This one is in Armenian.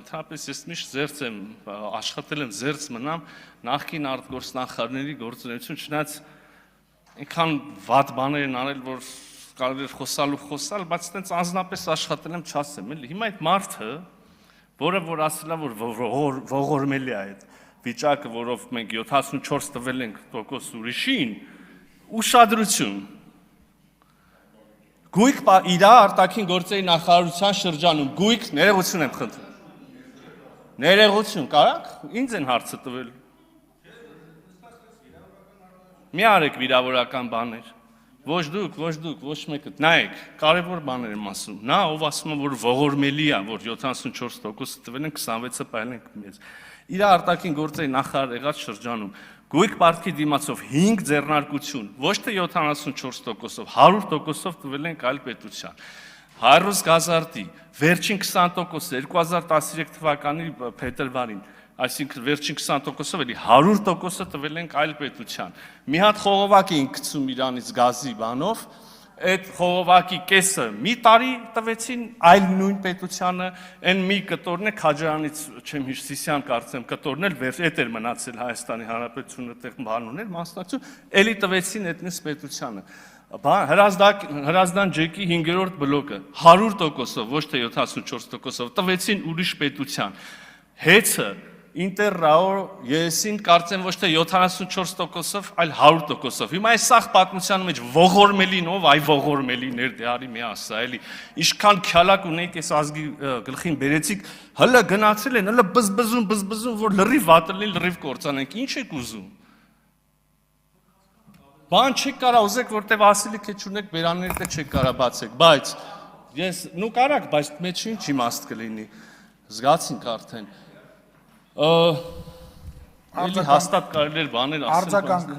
ընդհանրապես ես միշտ զերծ եմ աշխատել եմ զերծ մնամ նախկին արտգործնախարարների գործունեություն, չնայած այնքան վատ բաներ են արել, որ կարելի է խոսալ, բայց այդպես անձնապես աշխատել եմ, չասեմ, էլի։ Հիմա այդ մարդը, որը որ ասել է, որ ողորմելի է այդ վիճակը, որով մենք 74 տվել ենք տոկոս ուրիշին, ուշադրություն։ Գույք իր արտաքին գործերի նախարարության շրջանում, գույք, ներողություն եմ խնդրում։ Ներողություն, կարաք, ինձ են հարցը տվել։ Մի արեք վիրավորական բաներ։ Ոչ դուք, ոչ մեկը։ Նայեք, կարևոր բաներ եմ ասում։ Նա ով ասում է, որ ողորմելի է, որ 74% տվել են, 26-ը պահել ենք մեզ։ Իր արտաքին գործերի նախարար եղած շրջանում գույք պարտքի դիմացով 5 ձեռնարկություն, ոչ թե 74%-ով, 100%-ով տվել ենք այլ պետության։ Հայրուս գազարտի, վերջին 20%-ը 2013 թվականի փետրվարին, այսինքն վերջին 20%-ով էլի 100%-ը տվել ենք այլ պետության։ Մի հատ խողովակ էինք գցում իրանից գազի բանով, այդ խողովակի կեսը մի տարի տվեցին այլ նույն պետությանը, այն մի կտորն է Քաջարանից չեմ հիշ Սիսյան կարծեմ կտորն էլ այդ էր մնացել Հայաստանի Հանրապետությունը այդտեղ բան ուներ մասնակցություն, էլի տվեցին այդ մյուս պետությանը։ Հրազդան ջեկի 5-րդ բլոկը 100%-ով, ոչ թե 74%-ով տվեցին ուրիշ պետության։ Հեծը Ինտերրաո ԵՍ-ին կարծեմ ոչ թե 74%-ով, այլ 100%-ով։ Հիմա այս սաղ պատմության մեջ ողորմելին ով, այ ողորմելիներ դե արի մի ասա, էլի։ Ինչքան քյալակ ունեիք այս ազգի գլխին բերեցիք, հələ գնացել են, հələ բզբզում, որ լրիվ վատելին, լրիվ կործանենք։ Ինչ եք ուզում։ Բան չեք կարա ուզեք, որտեվ ասելիք է չունեք, բերաններդ չեք կարա բացեք, բայց ես նու կարակ, բայց մեջ ինչ իմաստ կլինի։ Զգացինք արդեն։ Էլի հաստատ կարելի էր բաներ ասել։